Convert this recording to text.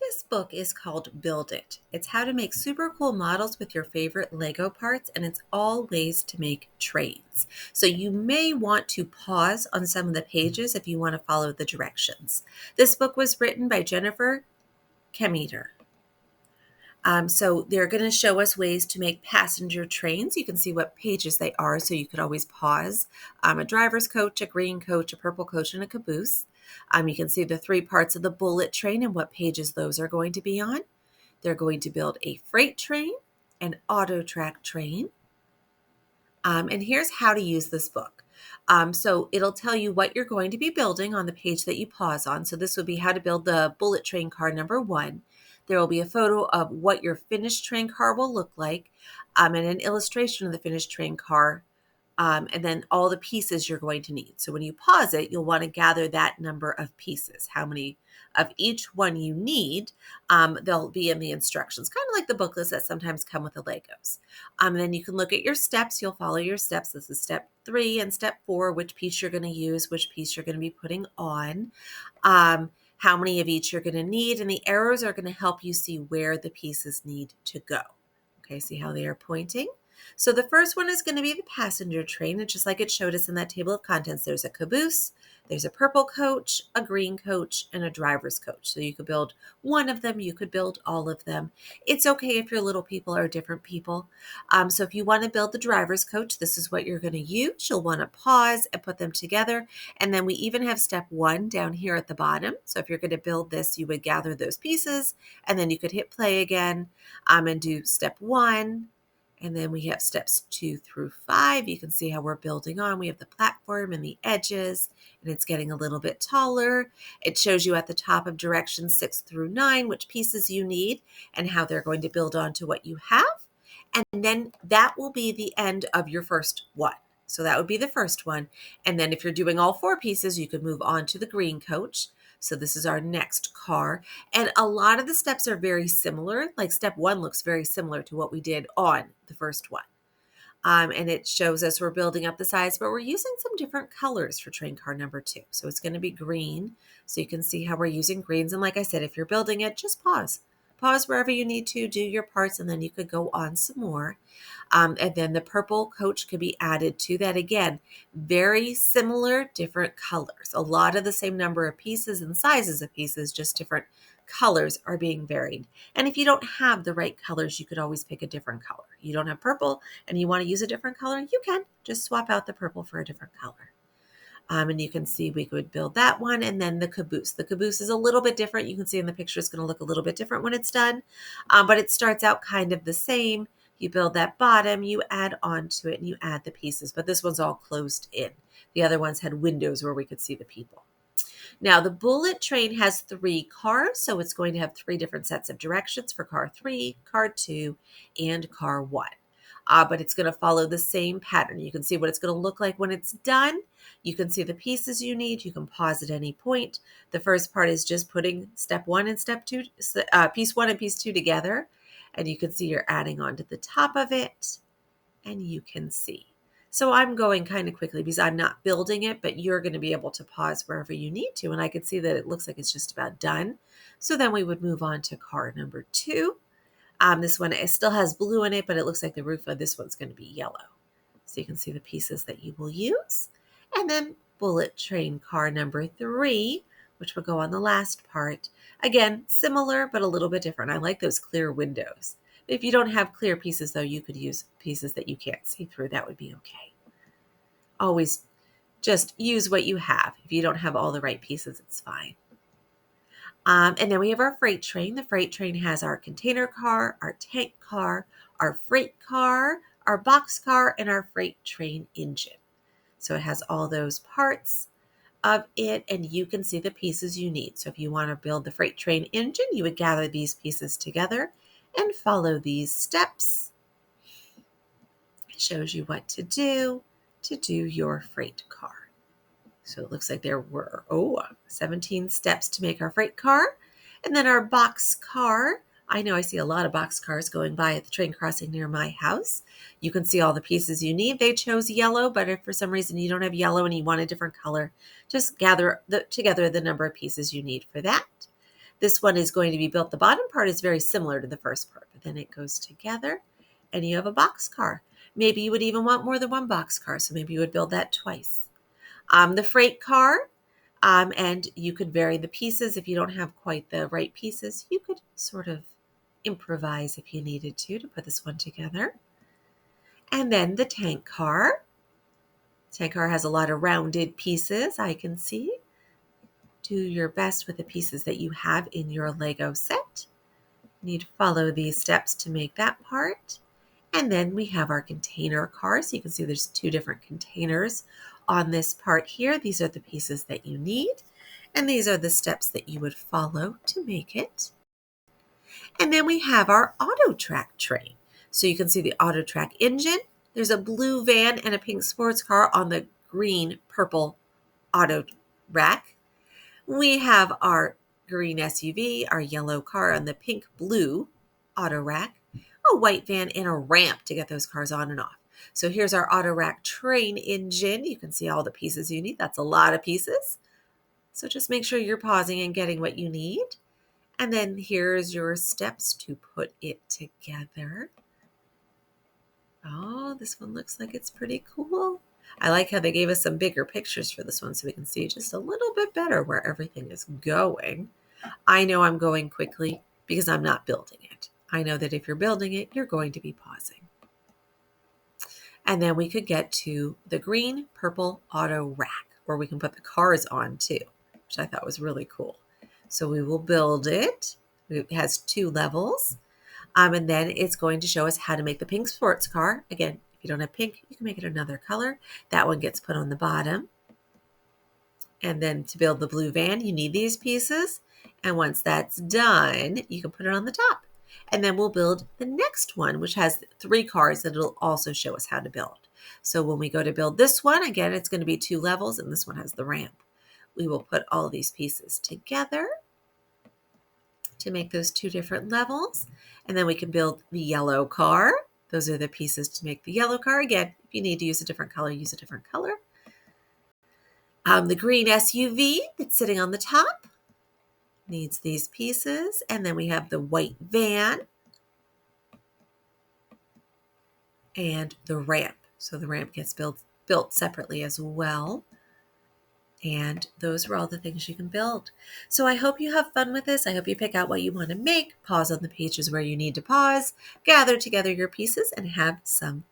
This book is called Build It. It's how to make super cool models with your favorite Lego parts, and it's all ways to make trains. So you may want to pause on some of the pages if you want to follow the directions. This book was written by Jennifer Kemmeter. So they're going to show us ways to make passenger trains. You can see what pages they are, so you could always pause. A driver's coach, a green coach, a purple coach, and a caboose. You can see the three parts of the bullet train and what pages those are going to be on. They're going to build a freight train, an auto track train. And here's how to use this book. So it'll tell you what you're going to be building on the page that you pause on. So this would be how to build the bullet train car number 1. There will be a photo of what your finished train car will look like, and an illustration of the finished train car, and then all the pieces you're going to need. So when you pause it, you'll want to gather that number of pieces, how many of each one you need. They'll be in the instructions, kind of like the booklets that sometimes come with the Legos. And then you can look at your steps. You'll follow your steps. This is step 3 and step 4, which piece you're going to use, which piece you're going to be putting on, how many of each you're going to need, and the arrows are going to help you see where the pieces need to go. Okay, see how they are pointing? So the first one is going to be the passenger train, and just like it showed us in that table of contents, there's a caboose, there's a purple coach, a green coach, and a driver's coach. So you could build one of them, you could build all of them. It's okay if your little people are different people. So if you want to build the driver's coach, this is what you're going to use. You'll want to pause and put them together. And then we even have step 1 down here at the bottom. So if you're going to build this, you would gather those pieces, and then you could hit play again and do step 1. And then we have steps 2 through 5. You can see how we're building on. We have the platform and the edges, and it's getting a little bit taller. It shows you at the top of directions 6 through 9 which pieces you need and how they're going to build onto what you have. And then that will be the end of your first one. So that would be the first one. And then if you're doing all 4 pieces, you could move on to the green coach. So this is our next car. And a lot of the steps are very similar. Like step 1 looks very similar to what we did on the first one. And it shows us we're building up the size, but we're using some different colors for train car number 2. So it's going to be green. So you can see how we're using greens. And like I said, if you're building it, just pause. Pause wherever you need to, do your parts, and then you could go on some more. And then the purple coach could be added to that. Again, very similar, different colors. A lot of the same number of pieces and sizes of pieces, just different colors are being varied. And if you don't have the right colors, you could always pick a different color. You don't have purple and you want to use a different color, you can just swap out the purple for a different color. And you can see we could build that one. And then the caboose. The caboose is a little bit different. You can see in the picture it's going to look a little bit different when it's done, but it starts out kind of the same. You build that bottom, you add onto it, and you add the pieces. But this one's all closed in. The other ones had windows where we could see the people. Now, the bullet train has 3 cars, so it's going to have 3 different sets of directions for car 3, car 2, and car 1. But it's going to follow the same pattern. You can see what it's going to look like when it's done. You can see the pieces you need. You can pause at any point. The first part is just putting step 1 and step 2, piece 1 and piece 2 together. And you can see you're adding on to the top of it, and you can see. So I'm going kind of quickly because I'm not building it, but you're going to be able to pause wherever you need to. And I can see that it looks like it's just about done. So then we would move on to car number 2. This one, it still has blue in it, but it looks like the roof of this one's going to be yellow. So you can see the pieces that you will use. And then bullet train car number 3, which will go on the last part. Again, similar, but a little bit different. I like those clear windows. If you don't have clear pieces, though, you could use pieces that you can't see through. That would be okay. Always just use what you have. If you don't have all the right pieces, it's fine. And then we have our freight train. The freight train has our container car, our tank car, our freight car, our box car, and our freight train engine. So it has all those parts of it, and you can see the pieces you need. So if you want to build the freight train engine, you would gather these pieces together and follow these steps. It shows you what to do your freight car. So it looks like there were 17 steps to make our freight car. And then our box car. I know I see a lot of box cars going by at the train crossing near my house. You can see all the pieces you need. They chose yellow, but if for some reason you don't have yellow and you want a different color, just gather together the number of pieces you need for that. This one is going to be built. The bottom part is very similar to the first part, but then it goes together and you have a boxcar. Maybe you would even want more than one boxcar, so maybe you would build that twice. The freight car, and you could vary the pieces. If you don't have quite the right pieces, you could sort of improvise if you needed to put this one together. And then the tank car. Tank car has a lot of rounded pieces, I can see. Do your best with the pieces that you have in your Lego set. You need to follow these steps to make that part. And then we have our container car. So you can see there's two different containers on this part here. These are the pieces that you need. And these are the steps that you would follow to make it. And then we have our auto track train. So you can see the auto track engine. There's a blue van and a pink sports car on the green purple auto rack. We have our green SUV, our yellow car on the pink blue auto rack, a white van, and a ramp to get those cars on and off. So here's our auto rack train engine. You can see all the pieces you need. That's a lot of pieces. So just make sure you're pausing and getting what you need. And then here's your steps to put it together. Oh, this one looks like it's pretty cool. I like how they gave us some bigger pictures for this one so we can see just a little bit better where everything is going. I know I'm going quickly because I'm not building it. I know that if you're building it, you're going to be pausing. And then we could get to the green purple auto rack where we can put the cars on too, which I thought was really cool. So we will build it. It has 2 levels. And then it's going to show us how to make the pink sports car. Again, if you don't have pink, you can make it another color. That one gets put on the bottom. And then to build the blue van, you need these pieces. And once that's done, you can put it on the top. And then we'll build the next one, which has 3 cars that it'll also show us how to build. So when we go to build this one, again, it's going to be 2 levels, and this one has the ramp. We will put all these pieces together to make those 2 different levels. And then we can build the yellow car. Those are the pieces to make the yellow car. Again, if you need to use a different color, use a different color. The green SUV that's sitting on the top needs these pieces. And then we have the white van and the ramp. So the ramp gets built separately as well. And those are all the things you can build. So I hope you have fun with this. I hope you pick out what you want to make, pause on the pages where you need to pause, gather together your pieces, and have some